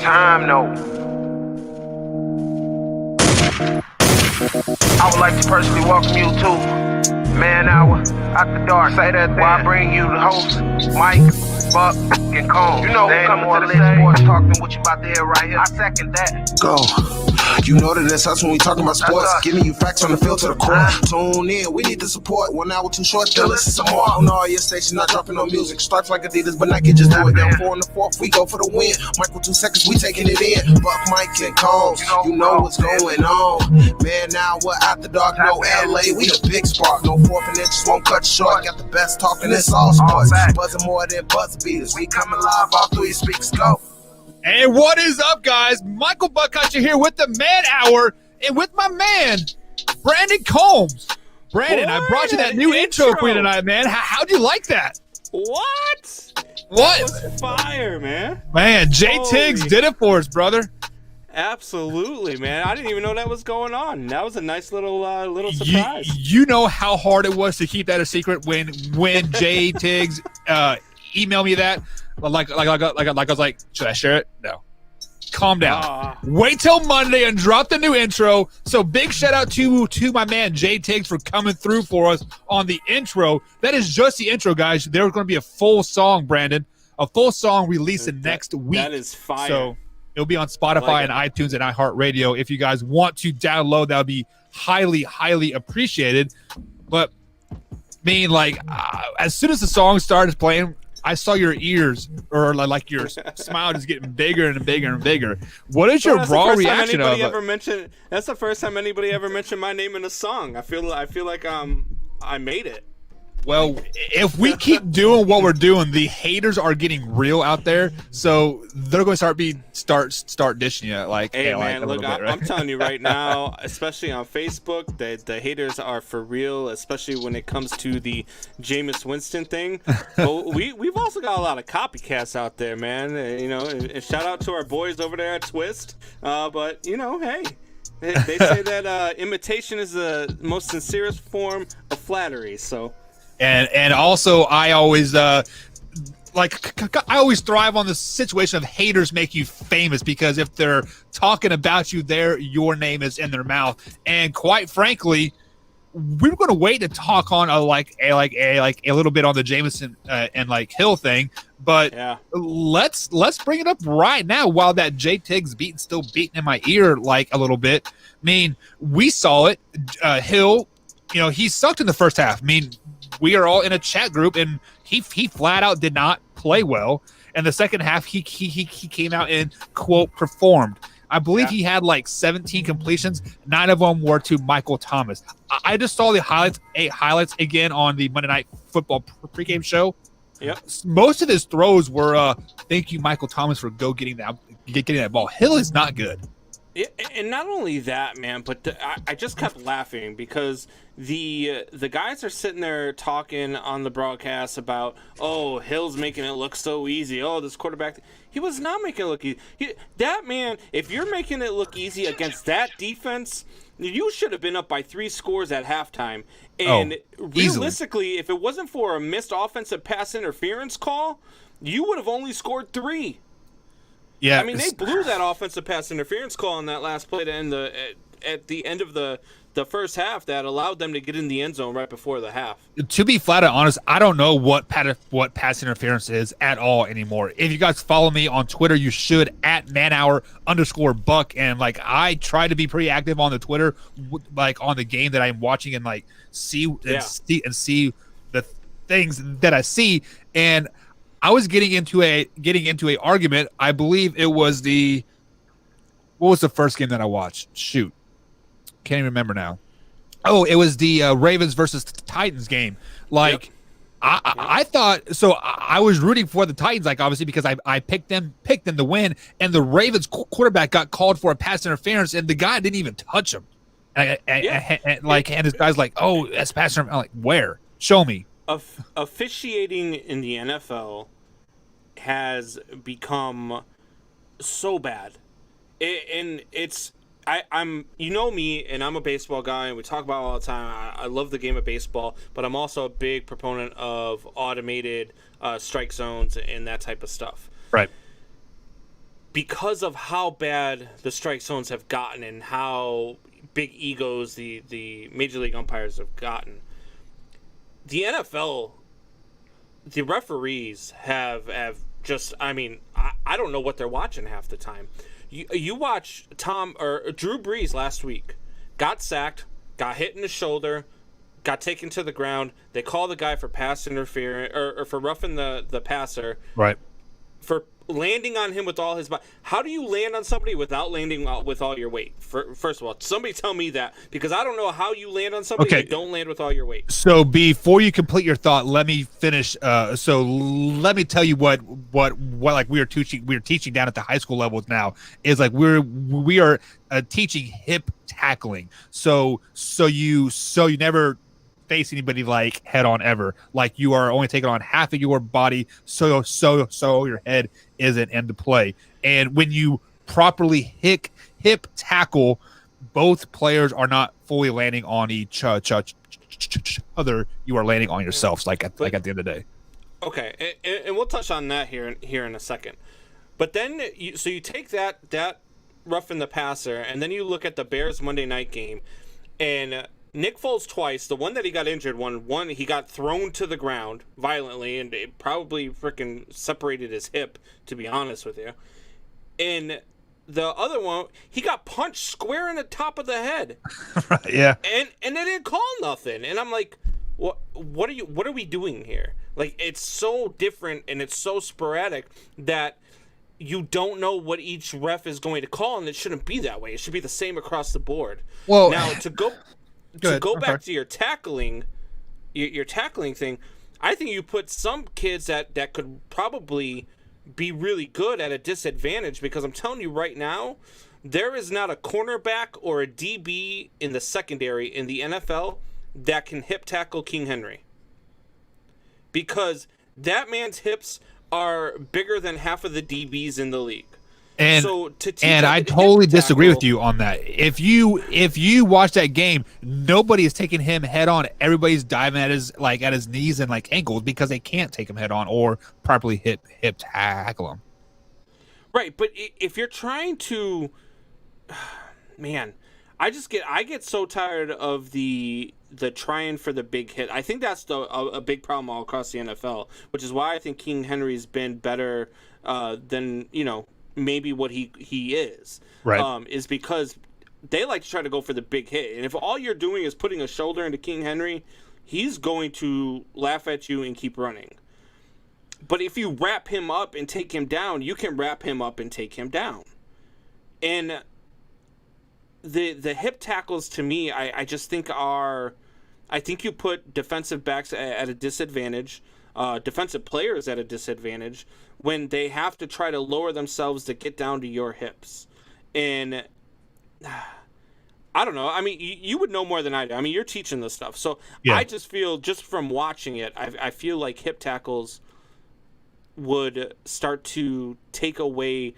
time, though. I would like to personally welcome you to Man Hour After Dark. Say that thing. While I bring you the host, Mike, Buck, and Cone. You know who coming to the sports talk than what you about to hear right here. I second that. Go. You know that it's us when we talking about sports. Giving you facts on the field to the core. Tune in, we need the support. 1 hour too short, still listen some more. On all your stations, not dropping no music. Starts like Adidas, but Nike just do it. Down 4 in the 4th, we go for the win. Michael 2 seconds, we taking it in. Buck, Mike, and Combs, you know what's going on. Man, now we're after dark, no LA, we the big spark. No 4th and inches won't cut short. Got the best talking, it's all sports. Buzzing more than buzz beaters. We coming live all through your speakers, go. Hey, what is up, guys? Michael Buckhatcher here with the Man Hour and with my man, Brandon Combs. Brandon, I brought you that new intro for you tonight, man. How'd you like that? What? What? That was fire, man. Man, Jay Tiggs did it for us, brother. Absolutely, man. I didn't even know that was going on. That was a nice little surprise. You know how hard it was to keep that a secret when Jay Tiggs emailed me that. Like I was like, should I share it? No. Calm down. Wait till Monday and drop the new intro. So big shout out to my man Jay Tiggs for coming through for us on the intro. That is just the intro, guys. There's going to be a full song, Brandon. A full song releasing next week. That is fire. So it'll be on Spotify and iTunes and iHeartRadio. If you guys want to download, that would be highly, highly appreciated. But as soon as the song started playing, I saw your ears, or like your smile, just getting bigger and bigger and bigger. What is your raw reaction of it? That's the first time anybody ever mentioned my name in a song. I feel like I made it. Well, if we keep doing what we're doing, the haters are getting real out there, so they're going to start dishing you. Like, hey, man, look, bit, right? I'm telling you right now, especially on Facebook, the haters are for real, especially when it comes to the Jameis Winston thing. But we've also got a lot of copycats out there, man. And shout out to our boys over there at Twist. But hey. They say that imitation is the most sincerest form of flattery. So, and also I always I always thrive on the situation of haters make you famous, because if they're talking about you, your name is in their mouth. And quite frankly, we were going to wait to talk on a little bit on the Jameson and Hill thing, but yeah. Let's bring it up right now while that Jay Tiggs beat still beating in my ear a little bit. I mean, we saw it. Hill, he sucked in the first half. I mean, we are all in a chat group, and he flat out did not play well. And the second half, he came out and quote performed. I believe he had 17 completions. 9 of them were to Michael Thomas. I just saw the highlights again on the Monday Night Football pregame show. Yep. Most of his throws were, thank you, Michael Thomas, for getting that ball. Hill is not good. Yeah, and not only that, man, but I just kept laughing because the guys are sitting there talking on the broadcast about, oh, Hill's making it look so easy. Oh, this quarterback. He was not making it look easy. That man, if you're making it look easy against that defense, you should have been up by 3 scores at halftime. And realistically, if it wasn't for a missed offensive pass interference call, you would have only scored 3. Yeah, I mean, they blew that offensive pass interference call on that last play at the end of the first half that allowed them to get in the end zone right before the half. To be flat out honest, I don't know what pass interference is at all anymore. If you guys follow me on Twitter, you should at manhour_Buck. And I try to be pretty active on the Twitter, on the game that I'm watching and see the things that I see. And I was getting into a argument. I believe it was what was the first game that I watched? Shoot. Can't even remember now. Oh, it was the Ravens versus Titans game. I thought so. I was rooting for the Titans, obviously because I picked them to win, and the Ravens quarterback got called for a pass interference, and the guy didn't even touch him. And his guy's oh, that's pass interference. I'm like, where? Show me. Officiating in the NFL has become so bad, and it's. I'm me, and I'm a baseball guy, and we talk about it all the time. I love the game of baseball, but I'm also a big proponent of automated strike zones and that type of stuff. Right. because of how bad the strike zones have gotten and how big egos the Major League umpires have gotten, the NFL, the referees have just, I mean, I don't know what they're watching half the time. You watch Drew Brees last week, got sacked, got hit in the shoulder, got taken to the ground. They call the guy for pass interference or for roughing the passer. Right. For landing on him with all his body. How do you land on somebody without landing with all your weight? First of all, somebody tell me that, because I don't know how you land on somebody and don't land with all your weight. So before you complete your thought, let me finish. So let me tell you what like we are teaching down at the high school levels now is like we are teaching hip tackling. So you never face anybody like head on ever. Like you are only taking on half of your body, so your head isn't into play. And when you properly hip tackle, both players are not fully landing on each other. You are landing on yourselves, like at the end of the day. Okay, and we'll touch on that here in a second. But then you take that roughing the passer, and then you look at the Bears Monday night game, and Nick Foles twice. The one that he got injured, one he got thrown to the ground violently, and it probably freaking separated his hip, to be honest with you. And the other one, he got punched square in the top of the head. Right, yeah. And they didn't call nothing. And I'm like, what are we doing here? Like, it's so different and it's so sporadic that you don't know what each ref is going to call, and it shouldn't be that way. It should be the same across the board. Well, now to go back to your tackling thing, I think you put some kids that could probably be really good at a disadvantage, because I'm telling you right now, there is not a cornerback or a DB in the secondary in the NFL that can hip tackle King Henry, because that man's hips are bigger than half of the DBs in the league. And so I totally disagree with you on that. If you watch that game, nobody is taking him head on. Everybody's diving at his knees and like ankles, because they can't take him head on or properly hip tackle him. Right, but if you're trying to, man, I get so tired of the trying for the big hit. I think that's a big problem all across the NFL, which is why I think King Henry's been better than maybe what he is. Right. Is because they like to try to go for the big hit, and if all you're doing is putting a shoulder into King Henry, he's going to laugh at you and keep running. But if you wrap him up and take him down, you can wrap him up and take him down. And the hip tackles, to me, I just think I think you put defensive backs at a disadvantage, defensive players at a disadvantage, when they have to try to lower themselves to get down to your hips. And I don't know. I mean, you would know more than I do. I mean, you're teaching this stuff. So yeah. I just feel, just from watching it, I feel like hip tackles would start to take away,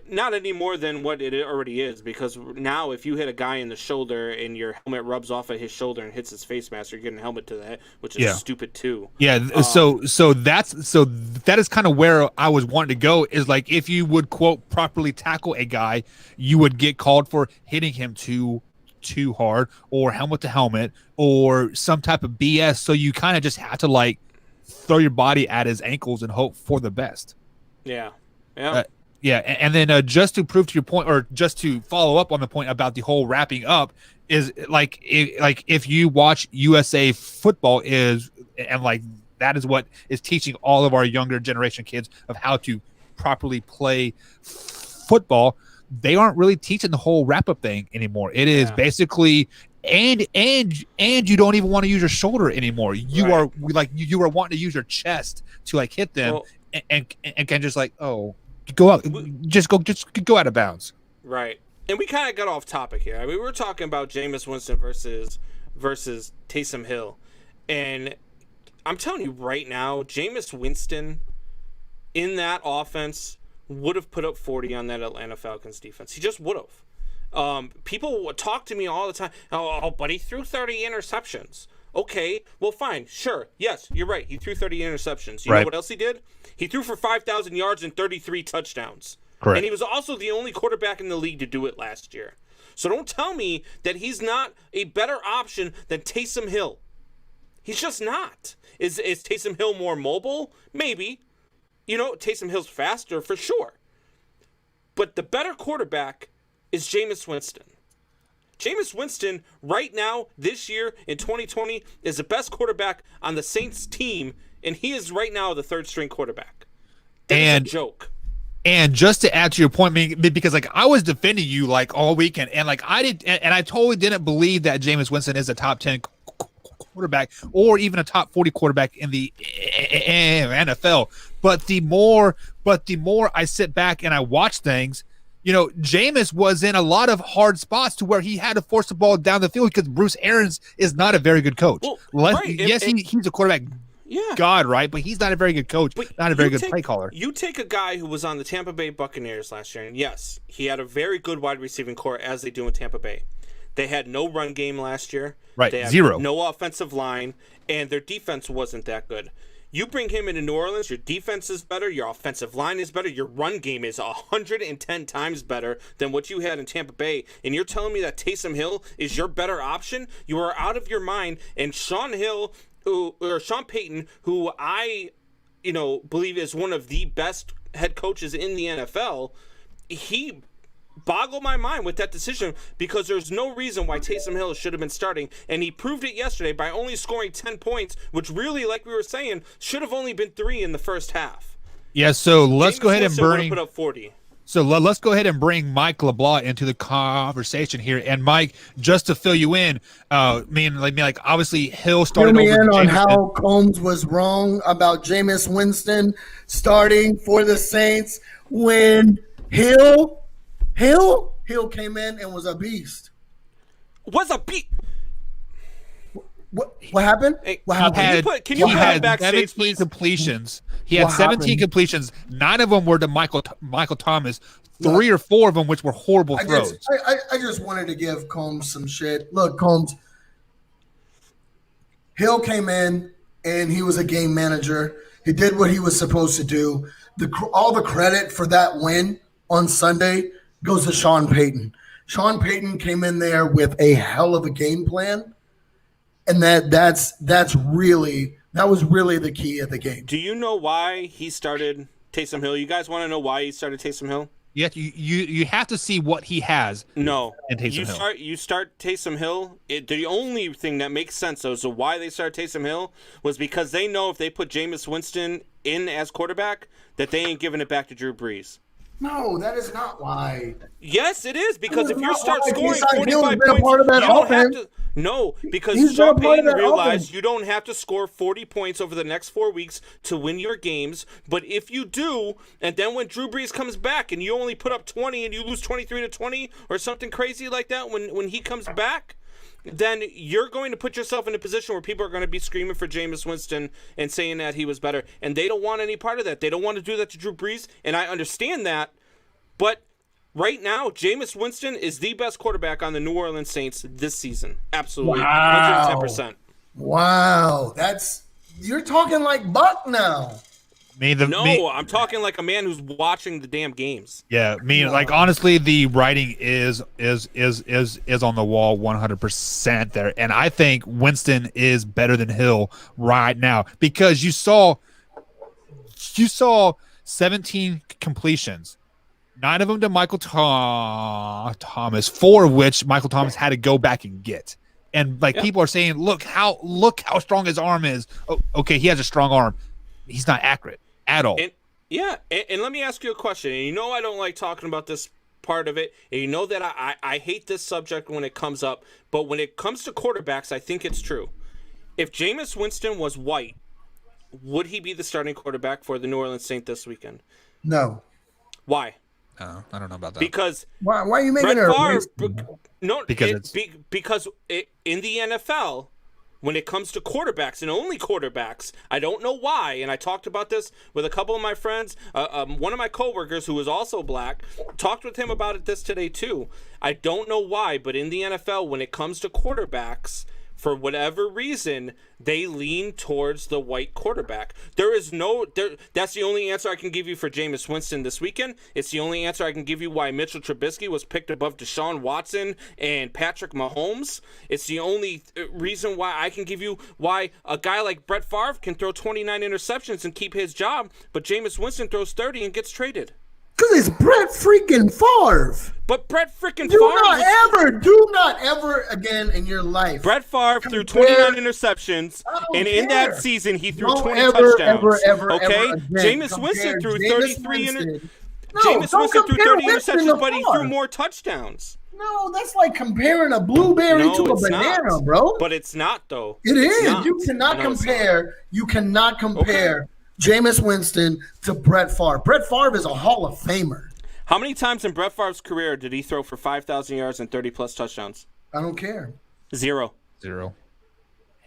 not any more than what it already is, because now if you hit a guy in the shoulder and your helmet rubs off at his shoulder and hits his face mask, you're getting a helmet to the head, which is stupid too. Yeah. So that is kind of where I was wanting to go, is like, if you would quote properly tackle a guy, you would get called for hitting him too hard, or helmet to helmet, or some type of BS. So you kind of just have to like throw your body at his ankles and hope for the best. Yeah. Yeah. Yeah, and then just to prove to your point, or just to follow up on the point about the whole wrapping up, is like if you watch USA football, that is what is teaching all of our younger generation kids of how to properly play football. They aren't really teaching the whole wrap up thing anymore. It is basically and you don't even want to use your shoulder anymore. You are wanting to use your chest to like hit them, and can just like go out out of bounds. Right. And we kind of got off topic here. I mean, we're talking about Jameis Winston versus Taysom Hill. And I'm telling you right now, Jameis Winston in that offense would have put up 40 on that Atlanta Falcons defense. He just would have. People talk to me all the time. Oh, but he threw 30 interceptions. Okay, well, fine, sure. Yes, you're right. He threw 30 interceptions. You know what else he did? He threw for 5,000 yards and 33 touchdowns. Correct. And he was also the only quarterback in the league to do it last year. So don't tell me that he's not a better option than Taysom Hill. He's just not. Is Taysom Hill more mobile? Maybe. Taysom Hill's faster for sure. But the better quarterback is Jameis Winston. Jameis Winston, right now, this year, in 2020, is the best quarterback on the Saints team, and he is right now the third-string quarterback. That's a joke. And just to add to your point, because I was defending you all weekend, and I totally didn't believe that Jameis Winston is a top 10 quarterback or even a top 40 quarterback in the NFL. But the more I sit back and I watch things, Jameis was in a lot of hard spots to where he had to force the ball down the field because Bruce Arians is not a very good coach. Well, right. He's a quarterback. Yeah. God, right? But he's not a very good coach, not a very good play caller. You take a guy who was on the Tampa Bay Buccaneers last year, and yes, he had a very good wide receiving core, as they do in Tampa Bay. They had no run game last year. Right, they had zero. No offensive line, and their defense wasn't that good. You bring him into New Orleans, your defense is better, your offensive line is better, your run game is 110 times better than what you had in Tampa Bay, and you're telling me that Taysom Hill is your better option? You are out of your mind, and Sean Payton, who I, believe is one of the best head coaches in the NFL, he boggled my mind with that decision because there's no reason why Taysom Hill should have been starting, and he proved it yesterday by only scoring 10 points, which really, like we were saying, should have only been 3 in the first half. Yeah, so let's go ahead and bring put up 40. So let's go ahead and bring Mike LeBlanc into the conversation here. And Mike, just to fill you in, obviously Hill started fill me over in on Jameis how Combs was wrong about Jameis Winston starting for the Saints when Hill came in and was a beast. Was a beast. What happened? Hey, what happened? Can you put it had backstage, 17 please? completions. He had What 17 happened? completions. 9 of them were to Michael Thomas. 3 or 4 of them which were horrible throws. I just wanted to give Combs some shit. Look, Combs, Hill came in and he was a game manager. He did what he was supposed to do. All the credit for that win on Sunday goes to Sean Payton. Sean Payton came in there with a hell of a game plan, and that was really the key of the game. Do you know why he started Taysom Hill? You guys want to know why he started Taysom Hill? Yeah, you have to see what he has. No, in Taysom Hill. You start Taysom Hill. The only thing that makes sense as to why they started Taysom Hill was because they know if they put Jameis Winston in as quarterback, that they ain't giving it back to Drew Brees. No, that is not why. Yes, it is, because if you start why. scoring He's 45 been a points, part of that you don't have offense. to. No, because He's Sean been a part of Payton that realized offense. you don't have to score 40 points over the next 4 weeks to win your games. But if you do, and then when Drew Brees comes back and you only put up 20 and you lose 23-20 or something crazy like that when he comes back, then you're going to put yourself in a position where people are going to be screaming for Jameis Winston and saying that he was better. And they don't want any part of that. They don't want to do that to Drew Brees, and I understand that. But right now, Jameis Winston is the best quarterback on the New Orleans Saints this season. Absolutely. Wow. 110%. Wow. You're talking like Buck now. I'm talking like a man who's watching the damn games. Yeah, honestly, the writing is on the wall 100% there, and I think Winston is better than Hill right now because you saw 17 completions, 9 of them to Michael Thomas, 4 of which Michael Thomas had to go back and get. And people are saying, look how strong his arm is. Oh, okay, he has a strong arm. He's not accurate at all. And let me ask you a question. And I don't like talking about this part of it. And you know that I hate this subject when it comes up. But when it comes to quarterbacks, I think it's true. If Jameis Winston was white, would he be the starting quarterback for the New Orleans Saints this weekend? No. Why? I don't know about that. Because Why are you making because in the NFL, when it comes to quarterbacks and only quarterbacks, I don't know why, and I talked about this with a couple of my friends. One of my coworkers who is also black talked with him about this today too. I don't know why, but in the NFL, when it comes to quarterbacks, for whatever reason, they lean towards the white quarterback. That's the only answer I can give you for Jameis Winston this weekend. It's the only answer I can give you why Mitchell Trubisky was picked above Deshaun Watson and Patrick Mahomes. It's the only reason why I can give you why a guy like Brett Favre can throw 29 interceptions and keep his job, but Jameis Winston throws 30 and gets traded. Because it's Brett freaking Favre. But Brett freaking Favre. Do not ever again in your life. Brett Favre threw 29 interceptions, and in that season, he threw 20 touchdowns. Okay? Jameis Winston threw 33 interceptions. Jameis Winston threw 30 interceptions, but he threw more touchdowns. No, that's like comparing a blueberry to a banana, bro. But it's not, though. It is. You cannot compare. You cannot compare Jameis Winston to Brett Favre. Brett Favre is a Hall of Famer. How many times in Brett Favre's career did he throw for 5,000 yards and 30-plus touchdowns? I don't care. Zero.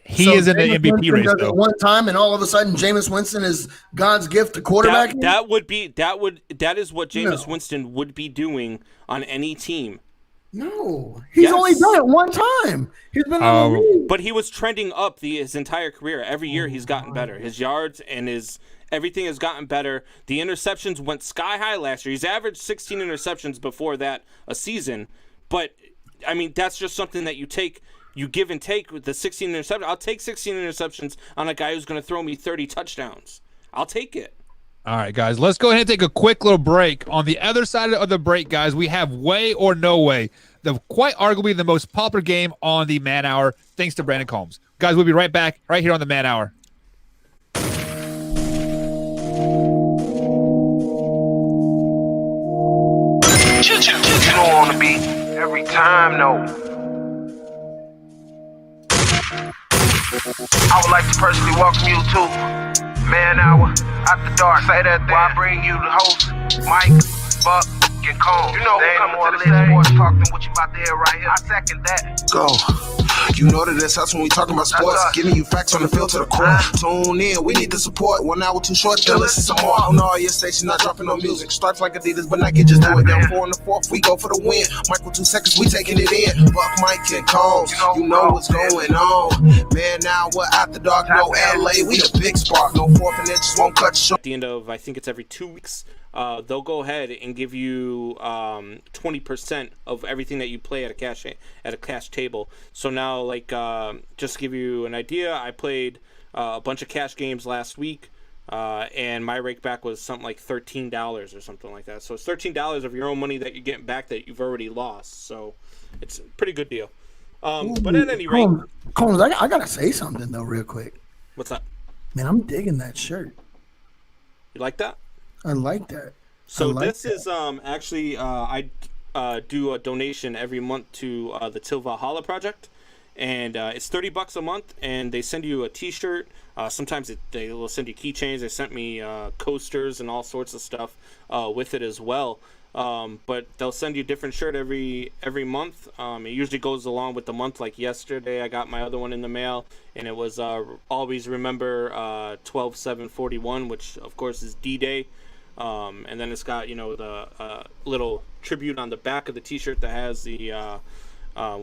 He is in the MVP race, though. One time, and all of a sudden, Jameis Winston is God's gift to quarterback. That is what Jameis Winston would be doing on any team. No, he's only done it one time. He's been in the league. But he was trending up his entire career. Every year he's gotten better. His yards and everything has gotten better. The interceptions went sky high last year. He's averaged 16 interceptions before that a season. But, I mean, that's just something that you give and take with the 16 interceptions. I'll take 16 interceptions on a guy who's going to throw me 30 touchdowns. I'll take it. All right, guys, let's go ahead and take a quick little break. On the other side of the break, guys, we have Way or No Way, quite arguably the most popular game on the Man Hour, thanks to Brandon Combs. Guys, we'll be right back right here on the Man Hour. You don't want to be every time, no. I would like to personally welcome you to Man Hour After Dark. Say that thing. While I bring you the host, Mike, Buck, and Cone. You know who coming to the stage. Sports talk than what you about to hear right here. I second that. Go. You know that that's us when we talking about sports. Giving you facts on the field to the core. Tune in, we need the support. 1 hour too short, then listen some more. On all your stations, not dropping no music. Starts like Adidas, but Nike just do it. Down 4 in the 4th, we go for the win. Michael 2 seconds, we taking it in. Buck, Mike, and Combs. You know what's going on. Man, now we're After Dark, no LA. We the big spark. No 4th and inches won't cut short. At the end of, I think it's every 2 weeks, they'll go ahead and give you 20% of everything that you play at a cash table. So now, like, just to give you an idea, I played a bunch of cash games last week, and my rake back was something like $13 or something like that. So it's $13 of your own money that you're getting back that you've already lost. So it's a pretty good deal. But at any rate, Combs, I gotta say something though, real quick. What's up? Man, I'm digging that shirt. You like that? I like that. So this is actually I do a donation every month to the Till Valhalla Project, and it's $30 a month, and they send you a T-shirt. Sometimes they will send you keychains. They sent me coasters and all sorts of stuff with it as well. But they'll send you a different shirt every month. It usually goes along with the month. Like yesterday, I got my other one in the mail, and it was always remember 12/7/41, which of course is D-Day. And then it's got, the little tribute on the back of the T-shirt that has the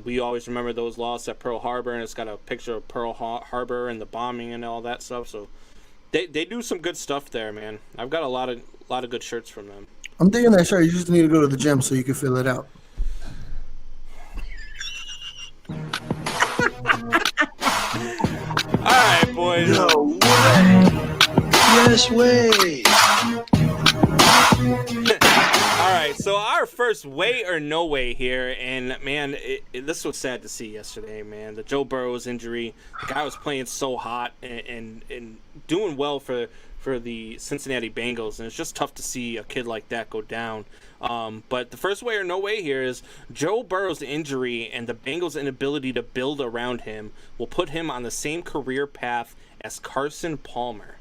we always remember those lost at Pearl Harbor, and it's got a picture of Pearl Harbor and the bombing and all that stuff. So they do some good stuff there, man. I've got a lot of good shirts from them. I'm digging that shirt. You just need to go to the gym so you can fill it out. All right, boys. No way. Yes way. All right, so our first way or no way here, and man, this was sad to see yesterday, man. The Joe Burrow's injury. The guy was playing so hot and doing well for the Cincinnati Bengals, and it's just tough to see a kid like that go down. But the first way or no way here is Joe Burrow's injury and the Bengals' inability to build around him will put him on the same career path as Carson Palmer.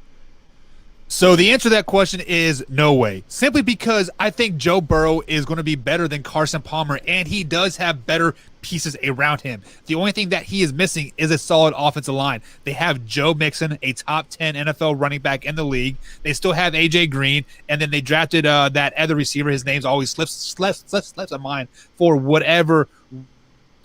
So the answer to that question is no way. Simply because I think Joe Burrow is going to be better than Carson Palmer, and he does have better pieces around him. The only thing that he is missing is a solid offensive line. They have Joe Mixon, a top 10 NFL running back in the league. They still have A.J. Green, and then they drafted that other receiver. His name's always slips on mine for whatever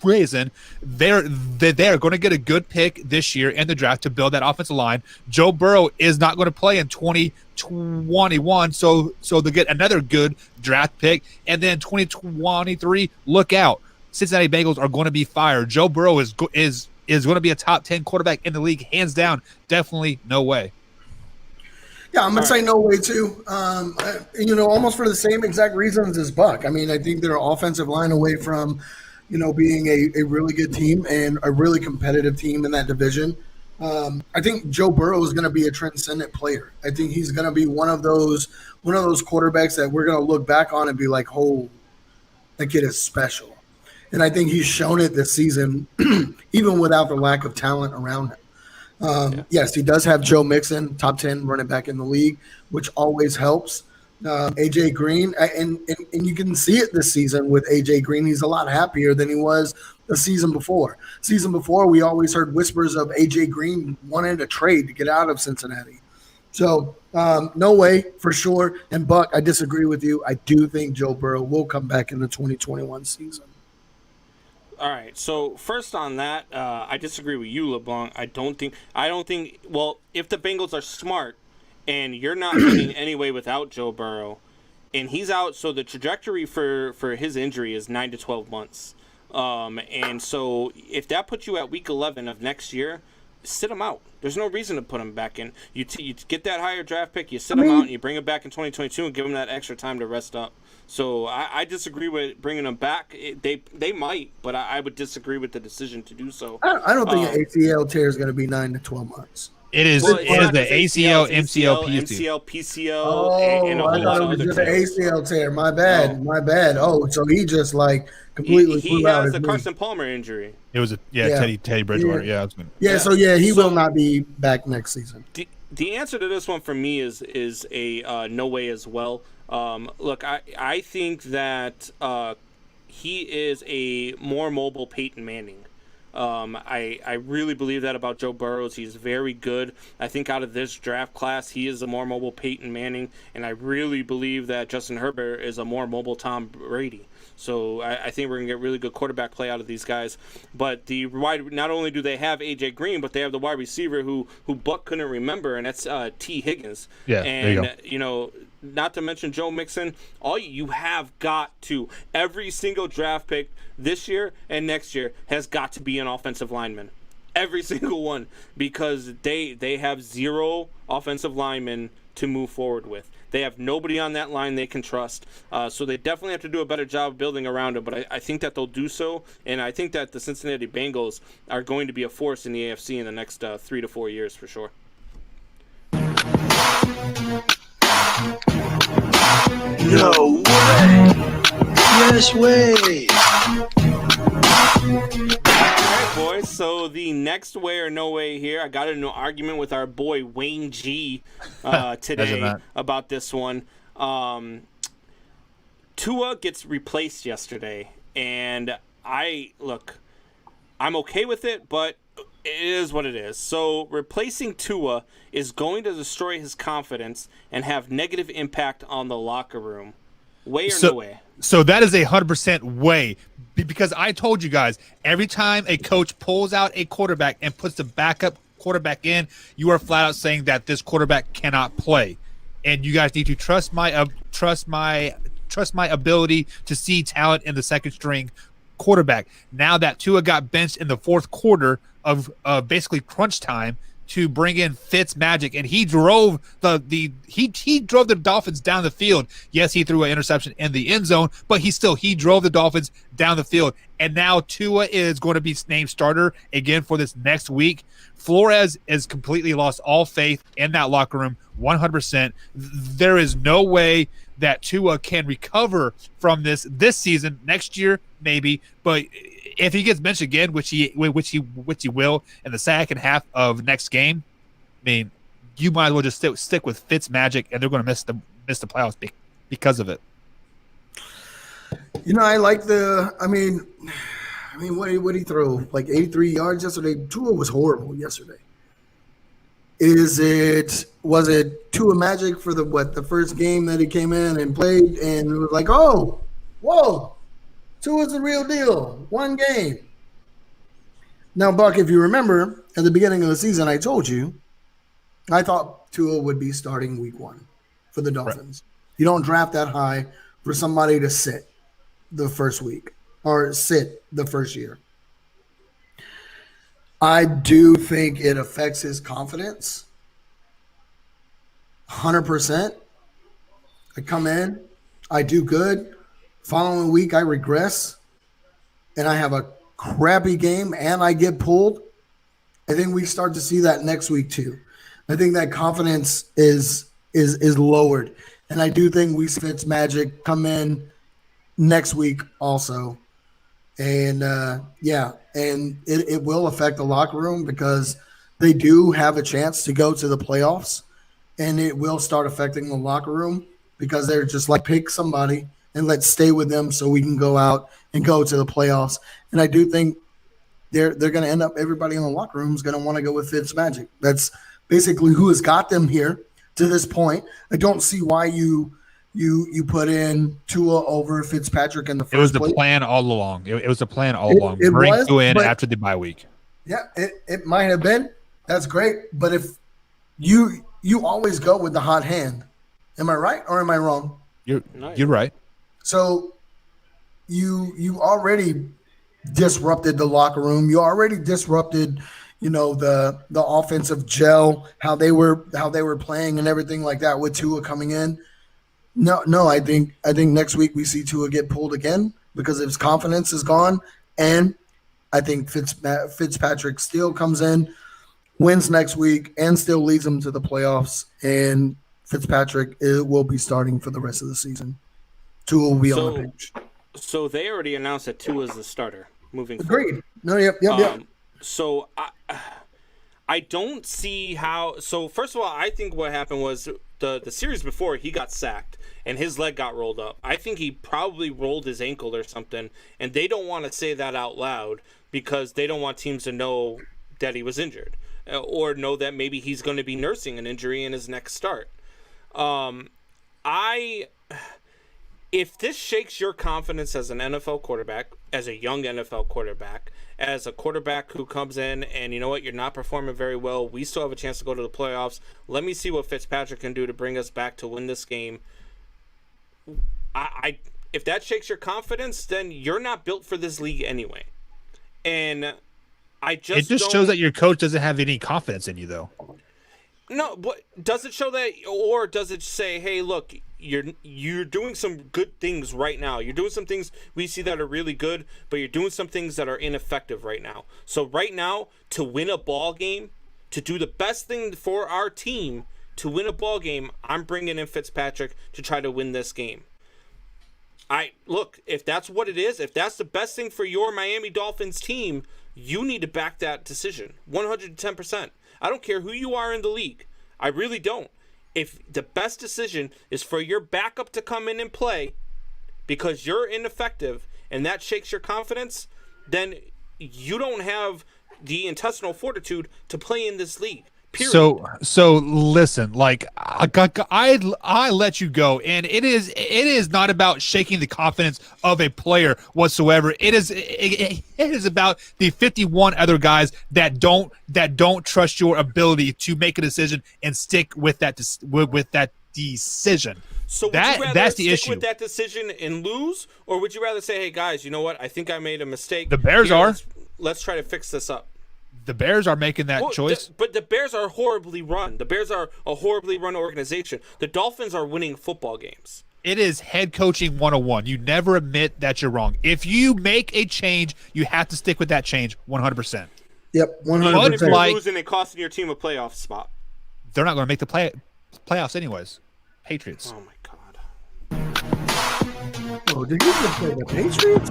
reason they're going to get a good pick this year in the draft to build that offensive line. Joe Burrow is not going to play in 2021, so they'll get another good draft pick. And then 2023, look out. Cincinnati Bengals are going to be fired. Joe Burrow is going to be a top 10 quarterback in the league, hands down. Definitely no way. Yeah, I'm going to say no way, too. Almost for the same exact reasons as Buck. I mean, I think they're offensive line away from, being a really good team and a really competitive team in that division. I think Joe Burrow is going to be a transcendent player. I think he's going to be one of those quarterbacks that we're going to look back on and be like, oh, that kid is special. And I think he's shown it this season, even without the lack of talent around him. Yes, he does have Joe Mixon, top 10 running back in the league, which always helps. AJ Green, and you can see it this season with AJ Green. He's a lot happier than he was the season before. Season before, we always heard whispers of AJ Green wanting to trade to get out of Cincinnati. So, no way for sure. And Buck, I disagree with you. I do think Joe Burrow will come back in the 2021 season. All right. So first on that, I disagree with you, LeBlanc. I don't think. Well, if the Bengals are smart, and you're not winning anyway without Joe Burrow, and he's out, so the trajectory for his injury is 9 to 12 months. And so if that puts you at week 11 of next year, sit him out. There's no reason to put him back in. You get that higher draft pick, you sit him out, and you bring him back in 2022 and give him that extra time to rest up. So I disagree with bringing him back. They might, but I would disagree with the decision to do so. I don't think an ACL tear is going to be 9 to 12 months. It is the ACL, MCL, PCL, and a whole lot of other just an ACL tear. My bad. Oh, so he just completely he has the Carson Palmer injury. It was Teddy Bridgewater. So he will not be back next season. The answer to this one for me is a no way as well. Look, I think that he is a more mobile Peyton Manning. I really believe that about Joe Burrows. He's very good. I think out of this draft class, he is a more mobile Peyton Manning, and I really believe that Justin Herbert is a more mobile Tom Brady. So I think we're going to get really good quarterback play out of these guys. But not only do they have A.J. Green, but they have the wide receiver who Buck couldn't remember, and that's T. Higgins. Yeah, and, there you go. Not to mention Joe Mixon, you have got to, every single draft pick this year and next year has got to be an offensive lineman. Every single one, because they have zero offensive linemen to move forward with. They have nobody on that line they can trust. So they definitely have to do a better job building around him, but I think that they'll do so, and I think that the Cincinnati Bengals are going to be a force in the AFC in the next 3 to 4 years for sure. No way. Yes way. Alright, boys, so the next way or no way here, I got into an argument with our boy Wayne G today about this one. Tua gets replaced yesterday, and I'm okay with it, but it is what it is. So replacing Tua is going to destroy his confidence and have negative impact on the locker room. Way or no way? So that is 100% way, because I told you guys, every time a coach pulls out a quarterback and puts the backup quarterback in, you are flat out saying that this quarterback cannot play, and you guys need to trust my ability to see talent in the second string quarterback. Now that Tua got benched in the fourth quarter of basically crunch time to bring in Fitzmagic, and he drove he drove the Dolphins down the field. Yes, he threw an interception in the end zone, but he drove the Dolphins down the field. And now Tua is going to be named starter again for this next week. Flores has completely lost all faith in that locker room, 100%. There is no way that Tua can recover from this season. Next year, maybe, but if he gets benched again, which he will in the second half of next game, I mean, you might as well just stick with Fitzmagic, and they're going to miss the playoffs because of it. I like I mean, what did he throw? Like 83 yards yesterday? Tua was horrible yesterday. Was it Tua Magic for the first game that he came in and played, and it was like, oh, whoa, Tua's the real deal. One game. Now, Buck, if you remember at the beginning of the season, I told you I thought Tua would be starting week 1 for the Dolphins. Right. You don't draft that high for somebody to sit the first week or sit the first year. I do think it affects his confidence. 100%. I come in, I do good. Following week, I regress, and I have a crappy game, and I get pulled. I think we start to see that next week too. I think that confidence is lowered, and I do think we see Fitzmagic come in next week also, and it will affect the locker room because they do have a chance to go to the playoffs, and it will start affecting the locker room because they're just like, pick somebody and let's stay with them so we can go out and go to the playoffs. And I do think they're going to end up, everybody in the locker room is going to want to go with Fitzmagic. That's basically who has got them here to this point. I don't see why you put in Tua over Fitzpatrick in the first place. It was the plan all along. It was the plan all along. Bring Tua in after the bye week. Yeah, it might have been. That's great. But if you always go with the hot hand. Am I right or am I wrong? You're right. So you already disrupted the locker room. You already disrupted, the offensive gel, how they were playing and everything like that with Tua coming in. No, I think next week we see Tua get pulled again because his confidence is gone, and I think Fitzpatrick still comes in, wins next week, and still leads them to the playoffs. And Fitzpatrick will be starting for the rest of the season. Tua will be on the bench. So they already announced that Tua is the starter moving forward. Agreed. No, yep. So I don't see how. So first of all, I think what happened was the series before he got sacked and his leg got rolled up. I think he probably rolled his ankle or something, and they don't want to say that out loud because they don't want teams to know that he was injured or know that maybe he's going to be nursing an injury in his next start. If this shakes your confidence as an NFL quarterback, as a young NFL quarterback, as a quarterback who comes in and you know what, you're not performing very well, we still have a chance to go to the playoffs. Let me see what Fitzpatrick can do to bring us back to win this game. If that shakes your confidence, then you're not built for this league anyway. And it just shows that your coach doesn't have any confidence in you, though. No, but does it show that, or does it say, hey, look, you're doing some good things right now. You're doing some things we see that are really good, but you're doing some things that are ineffective right now. So right now, to win a ball game, to do the best thing for our team, to win a ball game, I'm bringing in Fitzpatrick to try to win this game. Look, if that's what it is, if that's the best thing for your Miami Dolphins team, you need to back that decision 110%. I don't care who you are in the league. I really don't. If the best decision is for your backup to come in and play because you're ineffective and that shakes your confidence, then you don't have the intestinal fortitude to play in this league. Period. So listen, like I let you go, and it is not about shaking the confidence of a player whatsoever. It is about the 51 other guys that don't trust your ability to make a decision and stick with that decision. So would you rather that's the stick issue with that decision and lose, or would you rather say, hey guys, you know what? I think I made a mistake. The Bears are. Let's try to fix this up. The Bears are making that choice. But the Bears are horribly run. The Bears are a horribly run organization. The Dolphins are winning football games. It is head coaching 101. You never admit that you're wrong. If you make a change, you have to stick with that change 100%. Yep, 100%. Even if you're losing and costing your team a playoff spot. They're not going to make the playoffs anyways. Patriots. Oh, my God. Oh, did you just play the Patriots?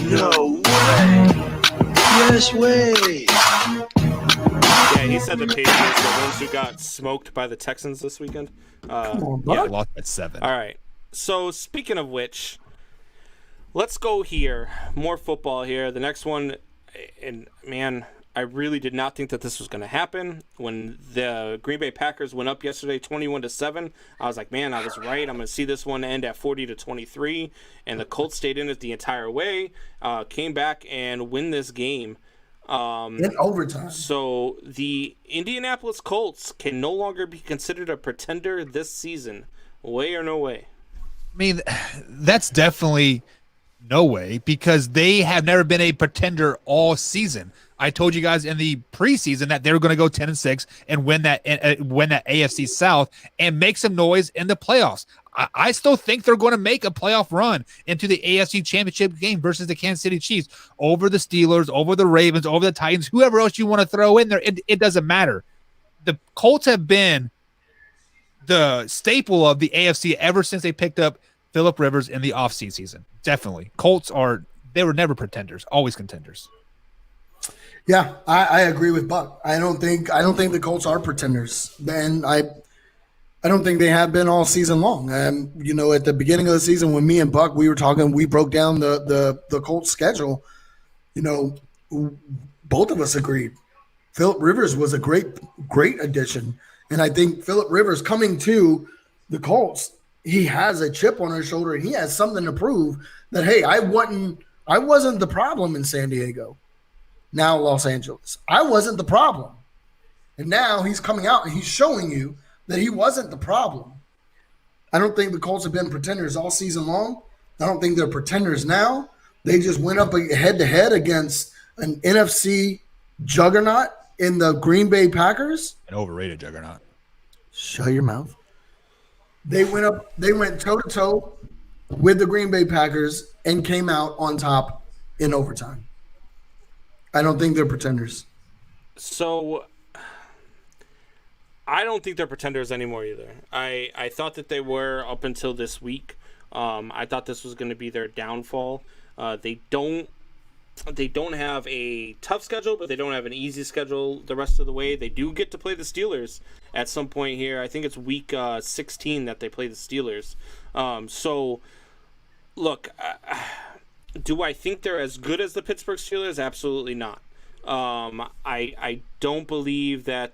No way. Yes way. Yeah, he said the Patriots, the ones who got smoked by the Texans this weekend. Come on, Yeah, Buck. lost at 7. All right. So speaking of which, let's go here. More football here. The next one, and man, I really did not think that this was going to happen. When the Green Bay Packers went up yesterday 21-7, I was like, man, I was right. I'm going to see this one end at 40-23. And the Colts stayed in it the entire way, came back and win this game. In overtime. So the Indianapolis Colts can no longer be considered a pretender this season. Way or no way? I mean, that's definitely no way, because they have never been a pretender all season. I told you guys in the preseason that they were going to go 10-6 and win that AFC South and make some noise in the playoffs. I still think they're going to make a playoff run into the AFC Championship game versus the Kansas City Chiefs over the Steelers, over the Ravens, over the Titans, whoever else you want to throw in there. It doesn't matter. The Colts have been the staple of the AFC ever since they picked up Phillip Rivers in the offseason. Definitely. Colts they were never pretenders, always contenders. Yeah, I agree with Buck. I don't think the Colts are pretenders. And I don't think they have been all season long. You know, at the beginning of the season when me and Buck we were talking, we broke down the Colts schedule. You know, both of us agreed. Phillip Rivers was a great addition. And I think Phillip Rivers coming to the Colts, he has a chip on his shoulder and he has something to prove that, hey, I wasn't the problem in San Diego. Now Los Angeles. I wasn't the problem. And now he's coming out and he's showing you that he wasn't the problem. I don't think the Colts have been pretenders all season long. I don't think they're pretenders now. They just went up head-to-head against an NFC juggernaut in the Green Bay Packers. An overrated juggernaut. Shut your mouth. They went toe-to-toe with the Green Bay Packers and came out on top in overtime. I don't think they're pretenders. So I don't think they're pretenders anymore either. I thought that they were up until this week. I thought this was going to be their downfall. They don't have a tough schedule, but they don't have an easy schedule the rest of the way. They do get to play the Steelers at some point here. I think it's week 16 that they play the Steelers. So, look, do I think they're as good as the Pittsburgh Steelers? Absolutely not. I don't believe that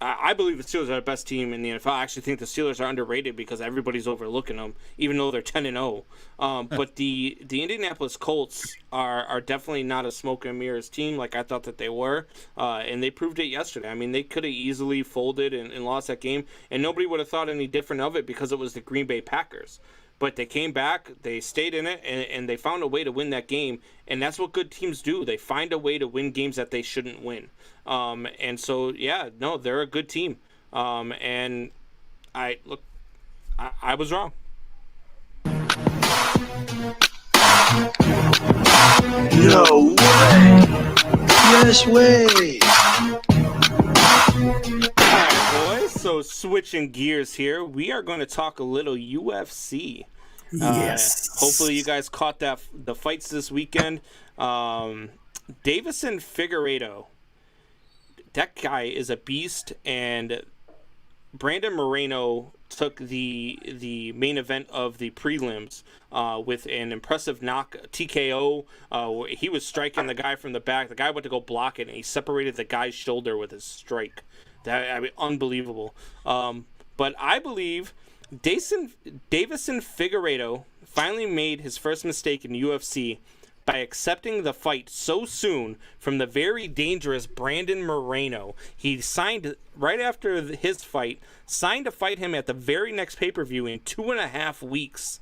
I believe the Steelers are the best team in the NFL. I actually think the Steelers are underrated because everybody's overlooking them, even though they're 10-0. But the Indianapolis Colts are definitely not a smoke and mirrors team like I thought that they were, and they proved it yesterday. I mean, they could have easily folded and lost that game, and nobody would have thought any different of it because it was the Green Bay Packers. But they came back, they stayed in it, and they found a way to win that game. And that's what good teams do. They find a way to win games that they shouldn't win. And so, yeah, no, they're a good team. And I was wrong. No way. Yes way. Alright, boys, so switching gears here, we are going to talk a little UFC. Yes. Hopefully you guys caught the fights this weekend. Davison Figueiredo, that guy is a beast, and Brandon Moreno took the main event of the prelims with an impressive knock TKO. He was striking the guy from the back. The guy went to go block it, and he separated the guy's shoulder with his strike. Unbelievable. But I believe Davison Figueiredo finally made his first mistake in UFC by accepting the fight so soon from the very dangerous Brandon Moreno. He signed, right after his fight, signed to fight him at the very next pay-per-view in 2.5 weeks.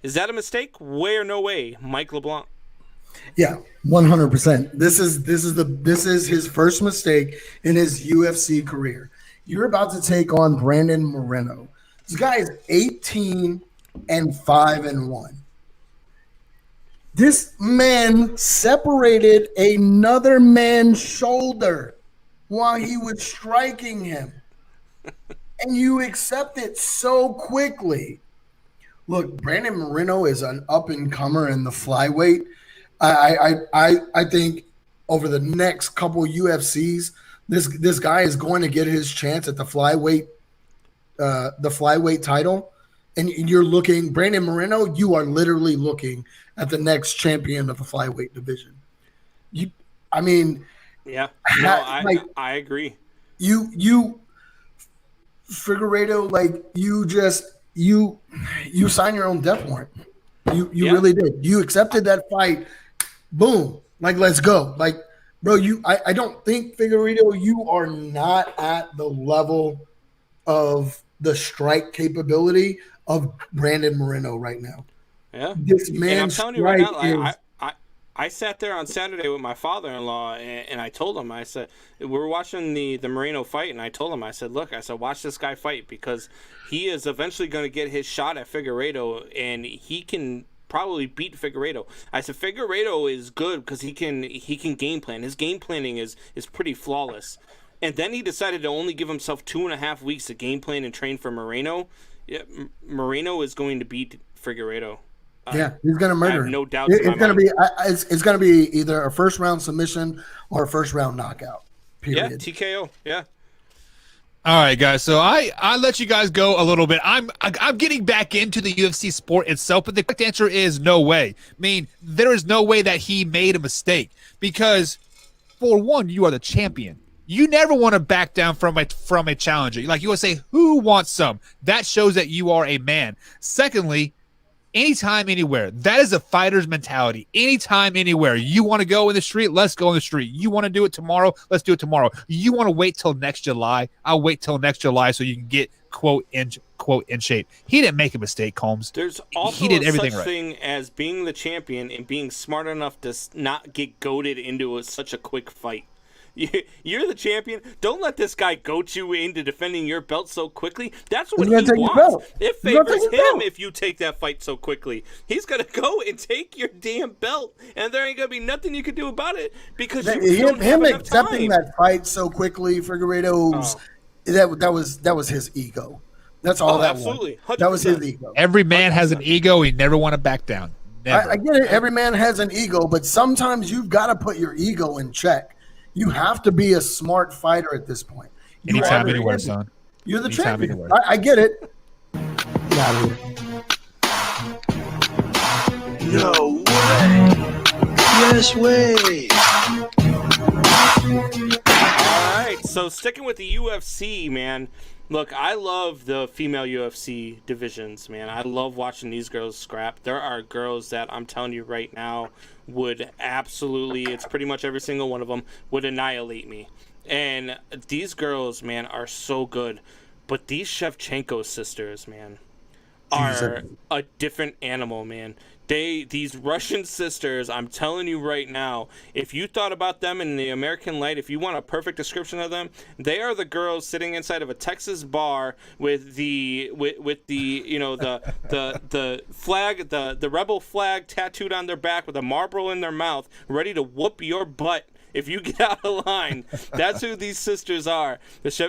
Is that a mistake? Way or no way, Mike LeBlanc? Yeah, 100%. This is his first mistake in his UFC career. You're about to take on Brandon Moreno. This guy is 18-5-1. This man separated another man's shoulder while he was striking him. And you accept it so quickly. Look, Brandon Moreno is an up-and-comer in the flyweight. I think over the next couple UFCs, this guy is going to get his chance at the flyweight title. And you're looking, Brandon Moreno, you are literally looking at the next champion of the flyweight division. Yeah, no, I agree. You Figueiredo, like you sign your own death warrant. You really did. You accepted that fight. Boom. Like, let's go. Like, bro, I don't think, Figueiredo, you are not at the level of the strike capability of Brandon Moreno right now. Yeah. This And I'm man's telling you right now, strike like, is I sat there on Saturday with my father-in-law, and I told him, I said, we were watching the Moreno fight, and I told him, I said, look, I said, watch this guy fight, because he is eventually going to get his shot at Figueiredo, and he can probably beat Figueiredo. I said, Figueiredo is good because he can game plan. His game planning is pretty flawless. And then he decided to only give himself 2.5 weeks to game plan and train for Moreno. Yeah, Moreno is going to beat Figueiredo. yeah, he's gonna murder. I have him. no doubts in It's my gonna mind. be it's gonna be either a first round submission or a first round knockout. Yeah, Period. TKO. Yeah. All right, guys. So I let you guys go a little bit. I'm getting back into the UFC sport itself, but the correct answer is no way. I mean, there is no way that he made a mistake because, for one, you are the champion. You never want to back down from a challenger. Like you would say, who wants some? That shows that you are a man. Secondly, anytime, anywhere. That is a fighter's mentality. Anytime, anywhere. You want to go in the street? Let's go in the street. You want to do it tomorrow? Let's do it tomorrow. You want to wait till next July? I'll wait till next July so you can get quote in shape. He didn't make a mistake, Combs. There's also he did everything such right. thing as being the champion and being smart enough to not get goaded into such a quick fight. You're the champion. Don't let this guy goat you into defending your belt so quickly. That's what he gonna take your wants. belt. It He's gonna favors take your him belt. if you take that fight so quickly. He's gonna go and take your damn belt, and there ain't gonna be nothing you can do about it because you don't have Him enough accepting time. that fight so quickly, Figueiredo's that was his ego. That's all Oh, that absolutely. was. That was his 100%. ego. Every man has an ego. He never want to back down. Never. I get it. Every man has an ego, but sometimes you've got to put your ego in check. You have to be a smart fighter at this point. You Anytime, are the anywhere, champion. son. You're the Anytime, champion. anywhere. I get it. Get out of here. No way. Yes way. All right, so sticking with the UFC, man. Look, I love the female UFC divisions, man. I love watching these girls scrap. There are girls that I'm telling you right now would absolutely, it's pretty much every single one of them, would annihilate me. And these girls, man, are so good. But these Shevchenko sisters, man, are a different animal, man. These Russian sisters, I'm telling you right now, if you thought about them in the American light, if you want a perfect description of them, they are the girls sitting inside of a Texas bar with the you know the flag, the rebel flag tattooed on their back with a Marlboro in their mouth, ready to whoop your butt if you get out of line. That's who these sisters are.